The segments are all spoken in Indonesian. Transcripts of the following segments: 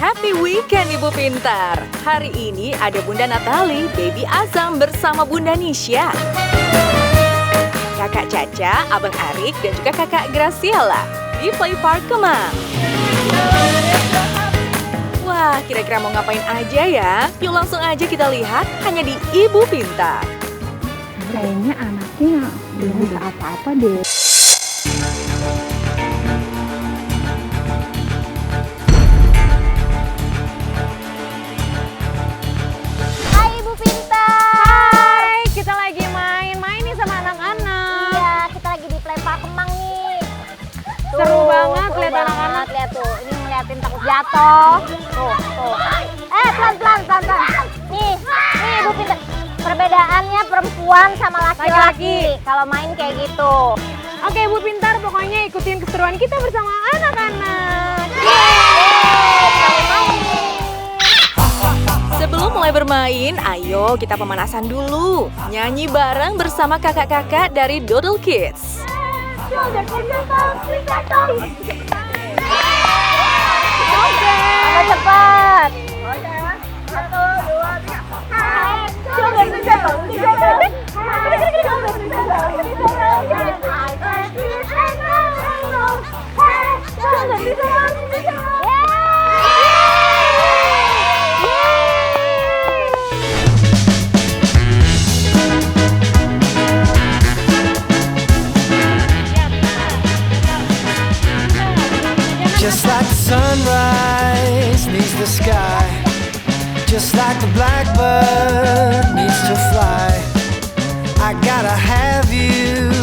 Happy weekend Ibu Pintar. Hari ini ada Bunda Natali, Baby Azam bersama Bunda Nisha. Kakak Caca, Abang Arik, dan juga Kakak Graciela di Play Park Kemang. Wah, kira-kira mau ngapain aja ya? Yuk langsung aja kita lihat hanya di Ibu Pintar. Kayaknya anaknya belum bisa apa-apa deh. Hai Ibu Pintar. Hai, kita lagi main nih sama anak-anak. Iya, kita lagi di Play Park Kemang nih. Seru banget seru lihat banget. anak-anak. Lihat tuh, ini ngeliatin takut jatuh. Tuh. Pelan-pelan. Nih Ibu Pintar. Perbedaannya perempuan sama laki-laki kalau main kayak gitu. Oke Ibu Pintar, pokoknya ikutin keseruan kita bersama anak-anak. Sebelum mulai bermain, ayo kita pemanasan dulu. Nyanyi bareng bersama kakak-kakak dari Doodle Kids. Tambah cepat. Just like the sunrise needs the sky, just like the blackbird needs to fly, I gotta have you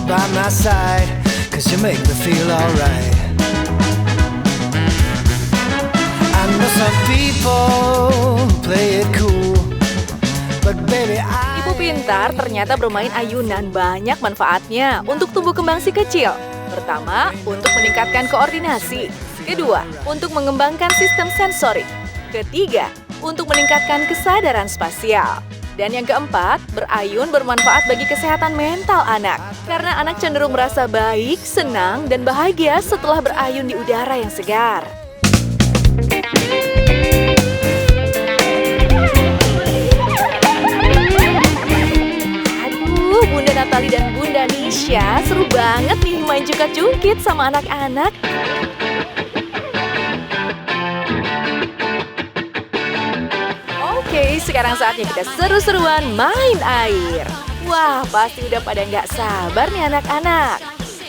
by my side, 'cause you make me feel alright. I know some people play it cool, but baby Ibu Pintar ternyata bermain ayunan banyak manfaatnya untuk tumbuh kembang si kecil. Pertama, untuk meningkatkan koordinasi. Kedua, untuk mengembangkan sistem sensorik. Ketiga, untuk meningkatkan kesadaran spasial. Dan yang keempat, berayun bermanfaat bagi kesehatan mental anak. Karena anak cenderung merasa baik, senang, dan bahagia setelah berayun di udara yang segar. Aduh, Bunda Natali dan Bunda Nisha seru banget nih main cungkit-cungkit sama anak-anak. Oke, sekarang saatnya kita seru-seruan main air. Wah, pasti udah pada nggak sabar nih anak-anak.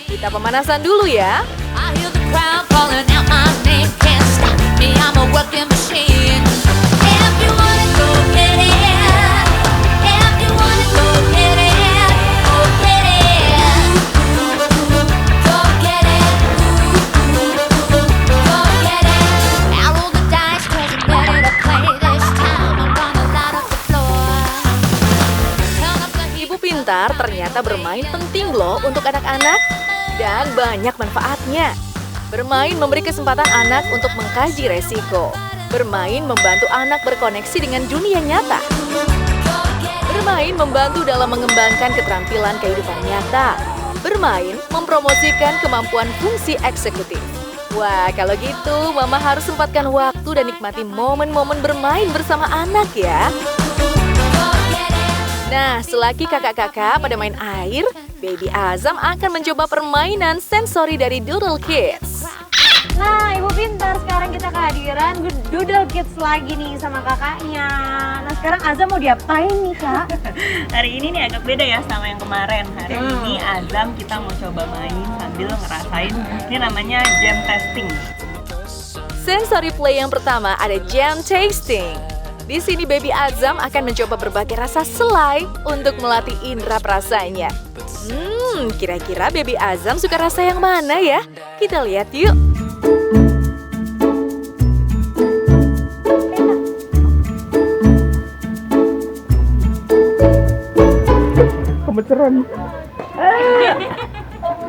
Kita pemanasan dulu ya. I hear the crowd calling out my name, can't stop me, I'm a working machine. If you wanna go get it, if you wanna go get it, go get it. Go get it, go get it. Now roll the dice 'cause I'm ready to play this time. I'm gonna light up the floor. Turn up the heat. Ibu Pintar ternyata bermain penting loh untuk anak-anak dan banyak manfaatnya. Bermain memberi kesempatan anak untuk mengkaji resiko. Bermain membantu anak berkoneksi dengan dunia nyata. Bermain membantu dalam mengembangkan keterampilan kehidupan nyata. Bermain mempromosikan kemampuan fungsi eksekutif. Wah, kalau gitu Mama harus sempatkan waktu dan nikmati momen-momen bermain bersama anak ya. Nah, selagi kakak-kakak pada main air, Baby Azam akan mencoba permainan sensori dari Doodle Kids. Nah Ibu Pintar, sekarang kita kehadiran Doodle Kids lagi nih sama kakaknya. Nah sekarang Azam mau diapain nih Kak? Hari ini nih agak beda ya sama yang kemarin. Hari ini Azam kita mau coba main sambil ngerasain. Ini namanya jam testing. Sensori play yang pertama ada jam tasting. Di sini Baby Azam akan mencoba berbagai rasa selai untuk melatih indera perasanya. Kira-kira Baby Azam suka rasa yang mana ya? Kita lihat yuk.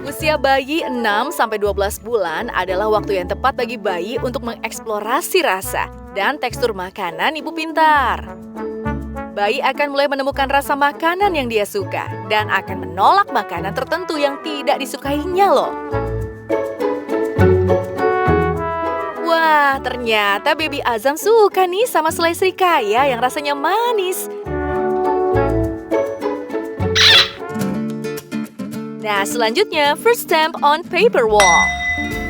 Usia bayi 6-12 bulan adalah waktu yang tepat bagi bayi untuk mengeksplorasi rasa dan tekstur makanan Ibu Pintar. Bayi akan mulai menemukan rasa makanan yang dia suka dan akan menolak makanan tertentu yang tidak disukainya loh. Wah, Wah, ternyata Baby Azam suka nih sama selai serikaya yang rasanya manis. Nah, selanjutnya first stamp on paper wall.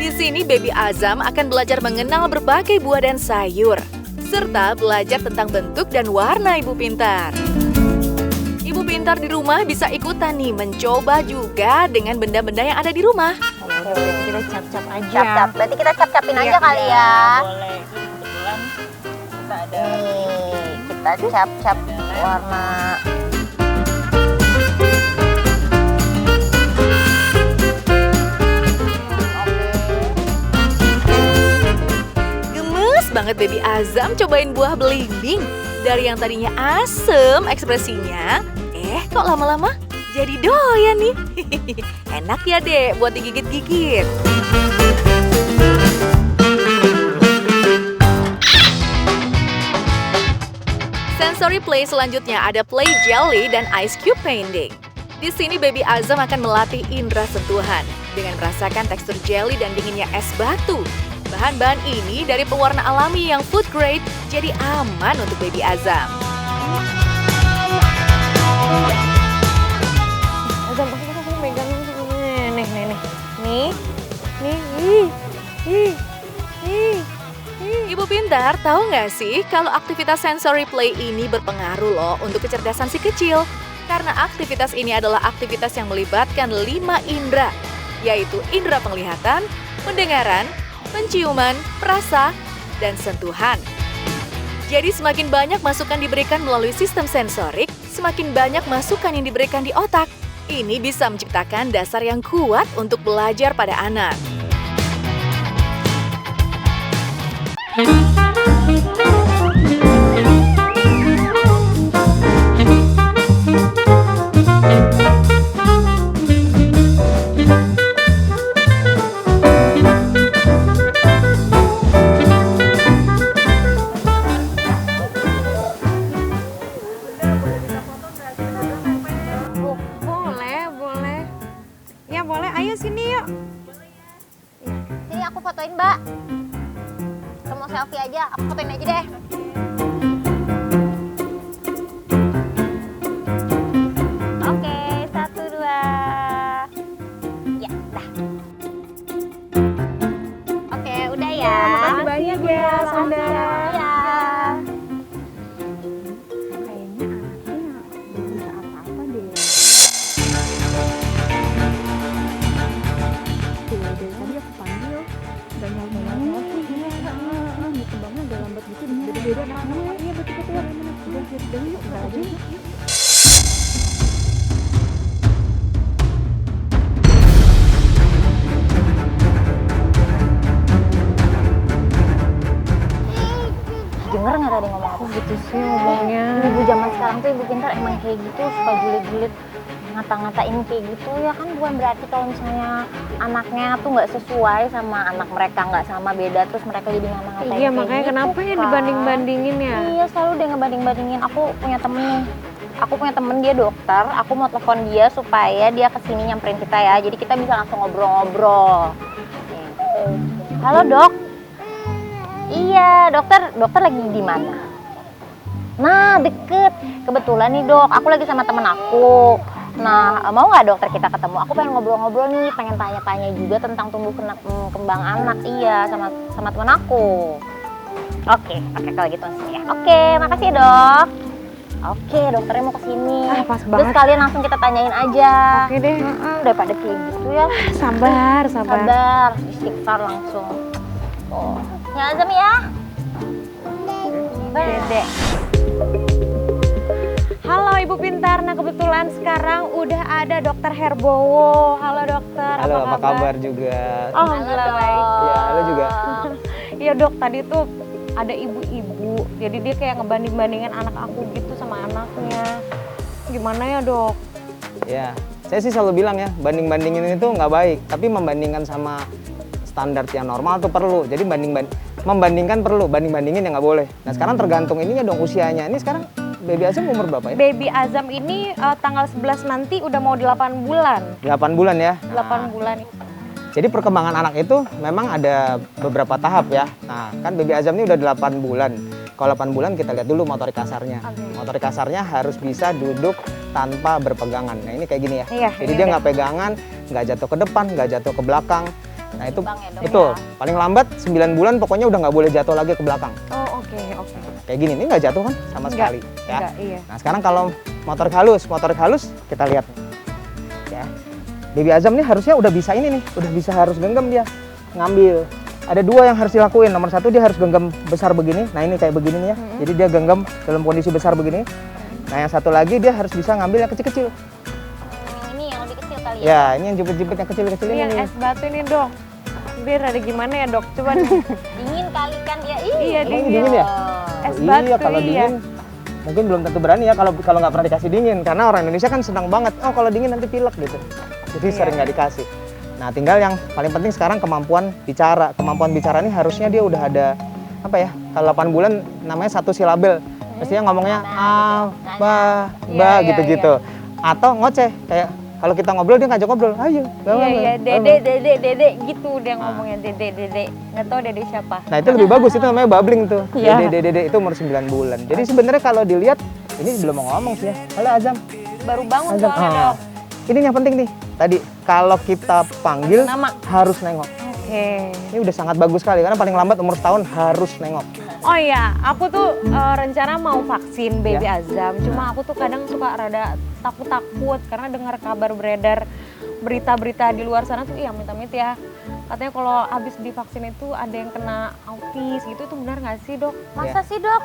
Di sini Baby Azam akan belajar mengenal berbagai buah dan sayur, serta belajar tentang bentuk dan warna Ibu Pintar. Ibu Pintar di rumah bisa ikutan nih mencoba juga dengan benda-benda yang ada di rumah. Kita cap-cap aja. Cap-cap, berarti kita cap-capin aja kali ya. Boleh, itu kebetulan kita ada Nih, kita cap-cap warna. Gemes banget Baby Azam cobain buah belimbing. Dari yang tadinya asem ekspresinya, kok lama-lama jadi doyan nih. Enak ya dek buat digigit-gigit. Sensory play selanjutnya ada play jelly dan ice cube painting. Di sini Baby Azam akan melatih indera sentuhan dengan merasakan tekstur jelly dan dinginnya es batu. Bahan-bahan ini dari pewarna alami yang food grade, jadi aman untuk Baby Azam. Azam, aku megang nih. Ibu Pintar, tahu nggak sih kalau aktivitas sensory play ini berpengaruh loh untuk kecerdasan si kecil? Karena aktivitas ini adalah aktivitas yang melibatkan 5 indera, yaitu indera penglihatan, pendengaran, penciuman, perasa, dan sentuhan. Jadi semakin banyak masukan diberikan melalui sistem sensorik, semakin banyak masukan yang diberikan di otak. Ini bisa menciptakan dasar yang kuat untuk belajar pada anak. Boleh. Ya boleh, ayo sini yuk. Sini aku fotoin, Mbak. Kamu mau selfie aja, aku fotoin aja deh. Oke, 1, 2. Ya, dah. Oke, udah ya. Makasih banyak ya, Sandra. Ya. Kayaknya anaknya belum bisa apa-apa deh. Dari tadi aku panggil, gak nyala-nyala sih. Kembangnya agak lambat gitu, beda-beda anak-anak. Iya, betul-betul. Udah, jadi yuk, udah aja yuk. Denger nggak tadi ngomong apa? Gitu sih ngomongnya. Ibu zaman sekarang tuh Ibu Pintar emang kayak gitu, suka julid-julid ngata-ngatain kayak gitu ya kan, bukan berarti kalau misalnya anaknya tuh nggak sesuai sama anak mereka, nggak sama, beda, terus mereka jadi ngata-ngatain Iya, kayak makanya gitu, kenapa ya kan. dibanding-bandingin ya? Iya, selalu dia ngebanding-bandingin. Aku punya temen nih, aku punya temen dia dokter, aku mau telepon dia supaya dia kesini nyamperin kita ya, jadi kita bisa langsung ngobrol-ngobrol. Halo dok. Iya, dokter lagi di mana? Nah, deket. Kebetulan nih dok, aku lagi sama temen aku. Nah, mau nggak dokter kita ketemu? Aku pengen ngobrol-ngobrol nih, pengen tanya-tanya juga tentang tumbuh kembang anak. Iya, sama temen aku. Oke, kalau gitu sih ya. Oke, makasih ya dok. Oke, dokternya mau kesini. Pas Terus banget. sekalian langsung kita tanyain aja. Oke deh. Daripada kayak gitu ya. Sabar. Sabar, istighfar langsung. Oh, ya Azam ya. Dede. Halo Ibu Pintar, nah kebetulan sekarang udah ada Dokter Herbowo. Halo dokter, Halo, apa kabar juga? Alhamdulillah baik. Ya, halo juga. Iya dok, tadi tuh ada ibu-ibu, jadi dia kayak ngebanding-bandingin anak aku gitu sama anaknya. Gimana ya dok? Ya, saya sih selalu bilang ya, banding-bandingin itu nggak baik, tapi membandingkan sama standar yang normal tuh perlu. Jadi membandingkan perlu, banding-bandingin yang nggak boleh. Nah sekarang tergantung ininya dong usianya. Ini sekarang Baby Azam umur berapa ya? Baby Azam ini tanggal 11 nanti udah mau 8 bulan. 8 bulan ya? 8 bulan. Jadi perkembangan anak itu memang ada beberapa tahap ya. Nah, kan baby Azam ini udah 8 bulan. Kalau 8 bulan kita lihat dulu motorik kasarnya. Motorik kasarnya harus bisa duduk tanpa berpegangan. Nah, ini kayak gini ya. Iya, Jadi iya, dia iya. nggak pegangan, nggak jatuh ke depan, nggak jatuh ke belakang. Nah, itu Seimbang ya, Dok, betul. ya. Paling lambat 9 bulan pokoknya udah nggak boleh jatuh lagi ke belakang. Oh, oke. Kayak gini, ini nggak jatuh kan sama Nggak, sekali. Ya. Enggak, iya. Nah, sekarang kalau motorik halus kita lihat. Ya. Baby Azam nih harusnya udah bisa ini nih, udah bisa harus genggam dia ngambil. Ada dua yang harus dilakuin. Nomor satu dia harus genggam besar begini. Nah ini kayak begini nih ya. Jadi dia genggam dalam kondisi besar begini. Nah yang satu lagi dia harus bisa ngambil yang kecil-kecil. Ini yang lebih kecil kali ya. Ya ini yang jepit-jepit yang kecil-kecil Ini yang ini. es batu ini, Dok. Biar ada gimana ya, Dok? Coba nih. Dingin kali kan dia. Iya, Emang dingin. dingin ya? Es Iya batu, kalau iya. dingin mungkin belum tentu berani ya kalau nggak pernah dikasih dingin karena orang Indonesia kan senang banget. Oh kalau dingin nanti pilek gitu. Jadi Iya. sering nggak dikasih. Nah, tinggal yang paling penting sekarang kemampuan bicara. Kemampuan bicara ini harusnya dia udah ada apa ya? Kalau 8 bulan namanya satu silabel. Mestinya ngomongnya a, ba, ba Iya, gitu-gitu. Atau ngoceh kayak kalau kita ngobrol dia ngajak ngobrol. Ayo. Iya, iya, dede gitu dia ngomongnya, dede. Nggak tahu dede siapa. Nah, itu lebih bagus itu namanya babbling tuh. Iya. Dede itu umur 9 bulan. Jadi sebenarnya kalau dilihat ini belum mau ngomong sih ya. Halo Azam. Baru bangun Azam. soalnya, Dok. Ini yang penting nih. Tadi kalau kita panggil Nama. harus nengok. Oke. Ini udah sangat bagus sekali karena paling lambat umur setahun harus nengok. Oh iya, aku tuh rencana mau vaksin baby Ya. Azam. Cuma aku tuh kadang suka rada takut-takut karena dengar kabar beredar berita-berita di luar sana tuh iya amit-amit ya. Katanya kalau habis divaksin itu ada yang kena autis gitu, itu benar nggak sih, Dok? Masa sih, Dok?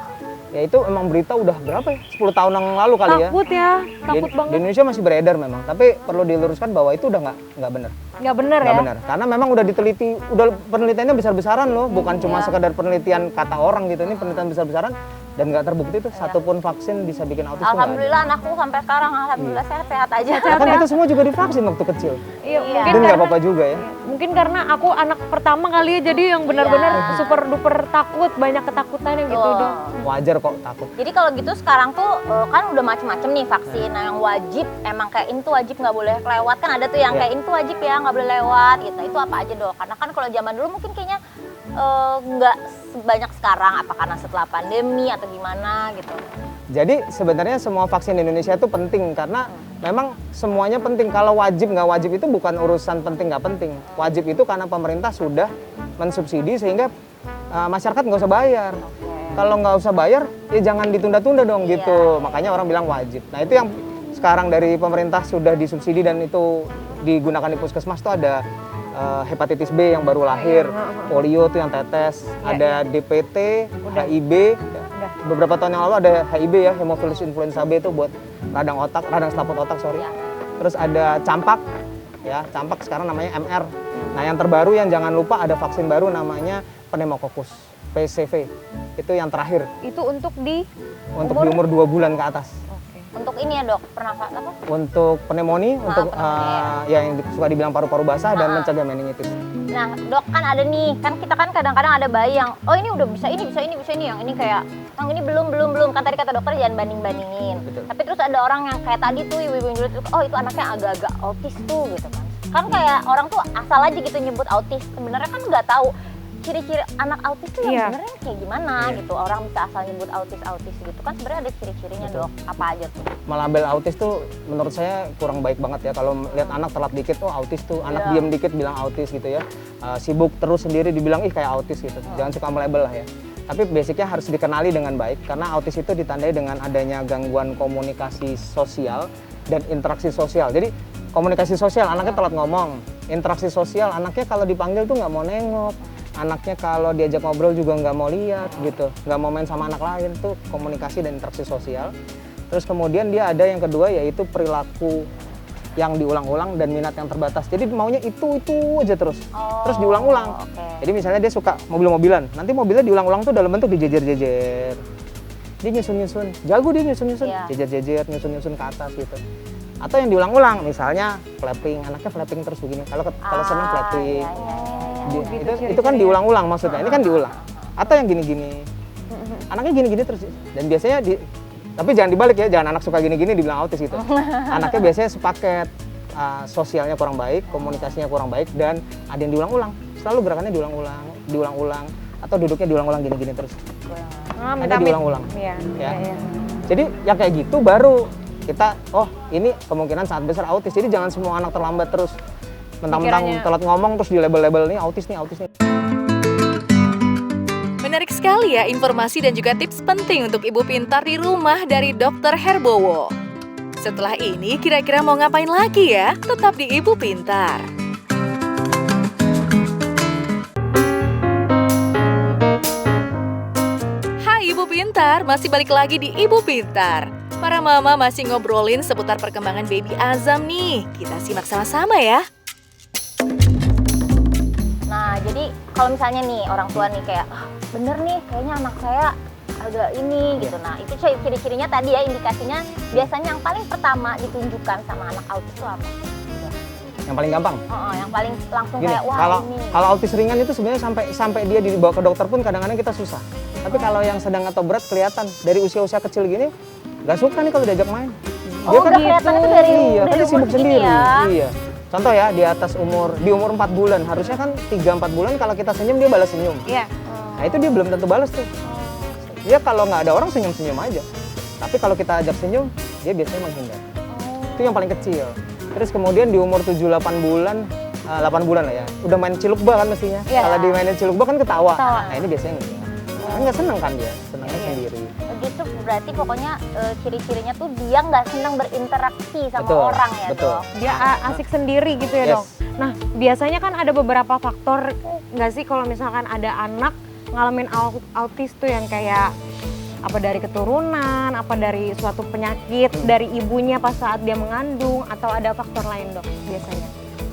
Ya itu emang berita udah berapa ya? 10 tahun yang lalu kali ya. Takut ya, takut Di banget. Indonesia masih beredar memang, tapi perlu diluruskan bahwa itu udah nggak benar. Nggak bener Nggak ya? benar. Karena memang udah diteliti, udah penelitiannya besar-besaran loh, bukan cuma sekedar penelitian kata orang gitu. Ini penelitian besar-besaran dan nggak terbukti tuh satupun vaksin bisa bikin autis tuh nggak ada. Alhamdulillah anakku sampai sekarang alhamdulillah sehat-sehat aja. Ya kan kita semua juga divaksin waktu kecil. Iya, Iya. mungkin Dan nggak karena apa-apa juga ya. mungkin karena aku anak pertama kali ya, jadi yang benar-benar super duper takut, banyak ketakutannya gitu, Betul. Dok. Wajar kok takut. Jadi kalau gitu sekarang tuh kan udah macem-macem nih vaksin. Nah yang wajib emang kayak ini tuh wajib nggak boleh lewat kan ada tuh yang Iya. kayak ini tuh wajib ya nggak boleh lewat gitu. Itu apa aja, Dok? Karena kan kalau zaman dulu mungkin kayaknya nggak sebanyak sekarang. Apa karena setelah pandemi atau gimana gitu? Jadi sebenarnya semua vaksin di Indonesia itu penting karena memang semuanya penting. Kalau wajib nggak wajib itu bukan urusan penting nggak penting. Wajib itu karena pemerintah sudah mensubsidi sehingga masyarakat nggak usah bayar. Kalau nggak usah bayar ya jangan ditunda-tunda dong Iya, gitu. Makanya orang bilang wajib. Nah itu yang sekarang dari pemerintah sudah disubsidi dan itu digunakan di puskesmas tuh ada hepatitis B yang baru lahir, polio tuh yang tetes, ada DPT, HIB. Beberapa tahun yang lalu ada HIB ya, Haemophilus influenza B itu buat radang selaput otak sorry. Terus ada campak, ya campak sekarang namanya MR. Nah yang terbaru yang jangan lupa ada vaksin baru namanya pneumococcus PCV. Itu yang terakhir Itu untuk di untuk di umur 2 bulan ke atas. Untuk ini ya, Dok, pernah apa? Untuk pneumonia, untuk pneumonia. ya yang suka dibilang paru-paru basah dan mencegah meningitis. Nah, Dok, kan ada nih, kan kita kan kadang-kadang ada bayi yang oh ini udah bisa ini, yang ini kayak yang ini belum. Kan tadi kata dokter jangan banding-bandingin. Betul. Tapi terus ada orang yang kayak tadi tuh ibu-ibu yang dulu tuh, oh itu anaknya agak-agak autis tuh gitu kan. Kan kayak orang tuh asal aja gitu nyebut autis. Sebenarnya kan nggak tahu ciri-ciri anak autis tuh yang sebenarnya kayak gimana gitu. Orang bisa asal nyebut autis gitu kan sebenarnya ada ciri-cirinya, Dok. Apa aja tuh? Melabel autis tuh menurut saya kurang baik banget ya. Kalau lihat anak telat dikit, oh autis tuh. Anak diam dikit bilang autis gitu ya. Sibuk terus sendiri dibilang ih kayak autis gitu. Jangan suka melabel lah ya. Tapi basicnya harus dikenali dengan baik karena autis itu ditandai dengan adanya gangguan komunikasi sosial dan interaksi sosial. Jadi komunikasi sosial anaknya telat ngomong. Interaksi sosial anaknya kalau dipanggil tuh nggak mau nengok. Anaknya kalau diajak ngobrol juga nggak mau lihat gitu, nggak mau main sama anak lain, tuh komunikasi dan interaksi sosial. Terus kemudian dia ada yang kedua yaitu perilaku yang diulang-ulang dan minat yang terbatas. Jadi maunya itu aja terus diulang-ulang. Jadi misalnya dia suka mobil-mobilan, nanti mobilnya diulang-ulang tuh dalam bentuk dijejer-jejer. Dia nyusun-nyusun, jago dia nyusun-nyusun, jejer-jejer, nyusun-nyusun ke atas gitu. Atau yang diulang-ulang, misalnya flapping, anaknya flapping terus begini. Kalau senang flapping. Itu kan diulang-ulang maksudnya. Ini kan diulang. Atau yang gini-gini. Anaknya gini-gini terus. Dan biasanya tapi jangan dibalik ya, jangan anak suka gini-gini dibilang autis gitu. Anaknya biasanya sepaket. sosialnya kurang baik, komunikasinya kurang baik, dan ada yang diulang-ulang. Selalu gerakannya diulang-ulang, atau duduknya diulang-ulang gini-gini terus. Ada diulang-ulang. Iya, Ya. iya. Jadi ya kayak gitu baru kita, oh ini kemungkinan sangat besar autis. Jadi jangan semua anak terlambat terus. Mentang-mentang Pikirannya- telat ngomong terus di label-label nih autis nih. Menarik sekali ya informasi dan juga tips penting untuk ibu pintar di rumah dari Dr. Herbowo. Setelah ini kira-kira mau ngapain lagi ya? Tetap di Ibu Pintar. Hai Ibu Pintar, masih balik lagi di Ibu Pintar. Para mama masih ngobrolin seputar perkembangan baby Azam nih. Kita simak sama-sama ya. Nah, jadi kalau misalnya nih orang tua nih kayak, "Ah, bener nih kayaknya anak saya agak ini gitu." Nah, itu ciri-cirinya tadi ya, indikasinya biasanya yang paling pertama ditunjukkan sama anak autis itu apa? Yang paling gampang. Yang paling langsung Gini, kayak, wah ini. kalau autis ringan itu sebenarnya sampai dia dibawa ke dokter pun kadang-kadang kita susah. Tapi kalau yang sedang atau berat kelihatan dari usia-usia kecil gini nggak suka nih kalau diajak main. Oh, udah kelihatan itu dari iya, kan dari dia umur sibuk segini sendiri. ya. Iya. Contoh ya di umur 4 bulan, harusnya kan 3-4 bulan kalau kita senyum dia balas senyum. Iya. Nah itu dia belum tentu balas tuh. Dia kalau nggak ada orang senyum-senyum aja. Tapi kalau kita ajak senyum, dia biasanya menghindar. Itu yang paling kecil. Terus kemudian di umur 7-8 bulan, 8 bulan lah ya, udah main cilukba kan mestinya. Iya. Kalau dimainin cilukba kan ketawa. Ketawa. Nah ini biasanya enggak. Kan nggak seneng kan dia, senangnya sendiri. Gitu berarti pokoknya ciri-cirinya tuh dia nggak senang berinteraksi sama Betul, orang ya, betul. Dok. Dia asik sendiri gitu ya, Yes. Dok. Nah, biasanya kan ada beberapa faktor nggak sih kalau misalkan ada anak ngalamin autis tuh yang kayak apa dari keturunan, apa dari suatu penyakit dari ibunya pas saat dia mengandung, atau ada faktor lain, Dok, biasanya?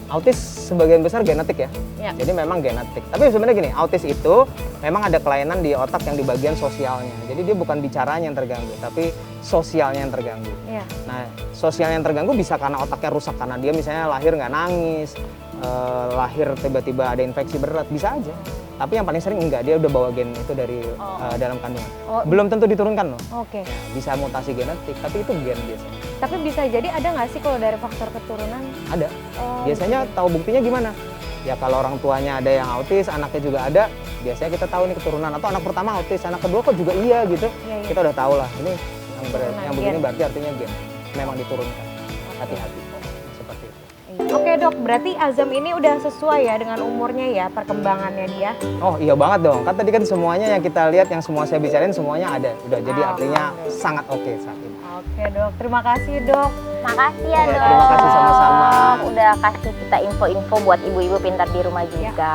Autis sebagian besar genetik ya. Ya. Jadi memang genetik. Tapi sebenarnya gini, autis itu memang ada kelainan di otak yang di bagian sosialnya. Jadi dia bukan bicaranya yang terganggu, tapi sosialnya yang terganggu. Iya. Nah, sosialnya yang terganggu bisa karena otaknya rusak, karena dia misalnya lahir nggak nangis, lahir tiba-tiba ada infeksi berat, bisa aja. Tapi yang paling sering enggak, dia udah bawa gen itu dari dalam kandungan. Oh. Belum tentu diturunkan loh. Oke. Ya, bisa mutasi genetik, tapi itu gen biasanya. Tapi bisa jadi ada nggak sih kalau dari faktor keturunan? Ada. Oh, Biasanya tahu buktinya gimana? Ya kalau orang tuanya ada yang autis, anaknya juga ada, biasanya kita tahu nih keturunan. Atau anak pertama autis, anak kedua kok juga iya gitu. Iya, iya. Kita udah tahu lah, ini yang begini gen. berarti artinya gen. Memang diturunkan. Hati-hati. Seperti itu. Oke, Dok, berarti Azam ini udah sesuai ya dengan umurnya ya, perkembangannya dia. Oh iya banget dong, kan tadi kan semuanya yang kita lihat, yang semua saya bicarain semuanya ada. Udah, jadi artinya sangat oke saat ini. Oke, Dok. Terima kasih, Dok. Makasih ya, Dok. Terima kasih sama-sama. Udah kasih kita info-info buat ibu-ibu pintar di rumah juga.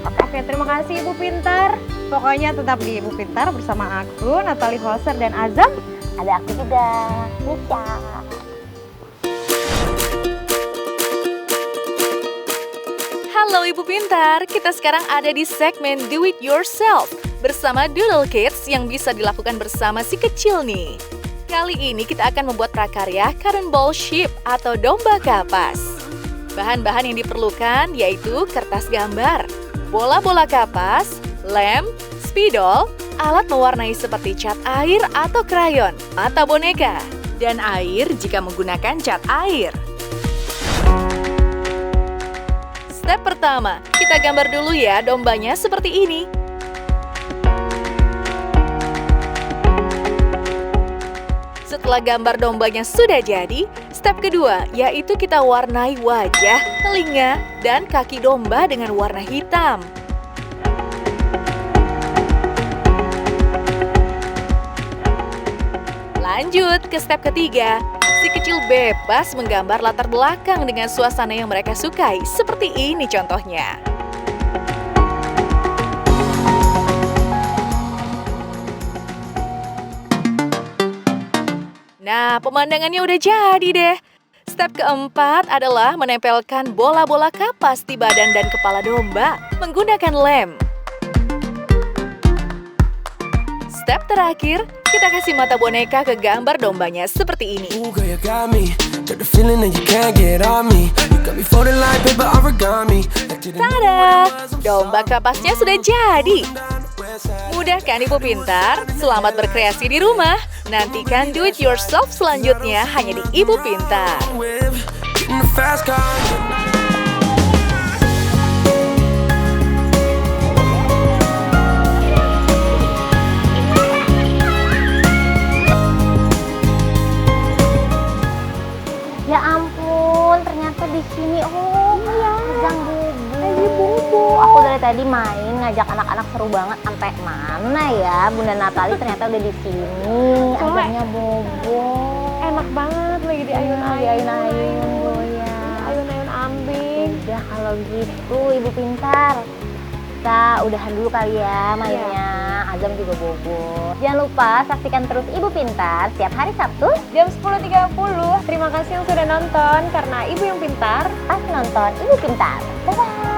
Oke, terima kasih Ibu Pintar. Pokoknya tetap di Ibu Pintar bersama aku, Natali Hoser dan Azam. Ada aku juga, Nisha. Halo Ibu Pintar, kita sekarang ada di segmen Do It Yourself bersama Doodle Kids yang bisa dilakukan bersama si kecil nih. Kali ini kita akan membuat prakarya cotton ball sheep atau domba kapas. Bahan-bahan yang diperlukan yaitu kertas gambar, bola-bola kapas, lem, spidol, alat mewarnai seperti cat air atau krayon, mata boneka, dan air jika menggunakan cat air. Step pertama, kita gambar dulu ya dombanya seperti ini. Setelah gambar dombanya sudah jadi, step kedua yaitu kita warnai wajah, telinga, dan kaki domba dengan warna hitam. Lanjut ke step ketiga. Si kecil bebas menggambar latar belakang dengan suasana yang mereka sukai. Seperti ini contohnya. Nah, pemandangannya udah jadi deh. Step keempat adalah menempelkan bola-bola kapas di badan dan kepala domba menggunakan lem. Step terakhir, kita kasih mata boneka ke gambar dombanya seperti ini. Ooh, girl, you got me. Got the feeling that you can't get on me. You got me folding like paper origami. Tada! Domba kapasnya sudah jadi. Mudah kan Ibu Pintar? Selamat berkreasi di rumah. Nantikan do it yourself selanjutnya hanya di Ibu Pintar. in the fast car. Ya ampun, ternyata di sini. Oh iya, Azam Bubu. Aku dari tadi main ngajak anak-anak seru banget. Sampai mana ya Bunda Natali ternyata udah di sini. Soalnya Azamnya Bobo. Enak banget lagi di ayun-ayun. Ayun-ayun goyang. Ayun-ayun ambing. Udah kalau gitu Ibu Pintar, kita udahan dulu kali ya mainnya. Azam juga bobo. Jangan lupa saksikan terus Ibu Pintar setiap hari Sabtu Jam 10.30. Terima kasih yang sudah nonton, karena ibu yang pintar pas nonton Ibu Pintar. Dadah.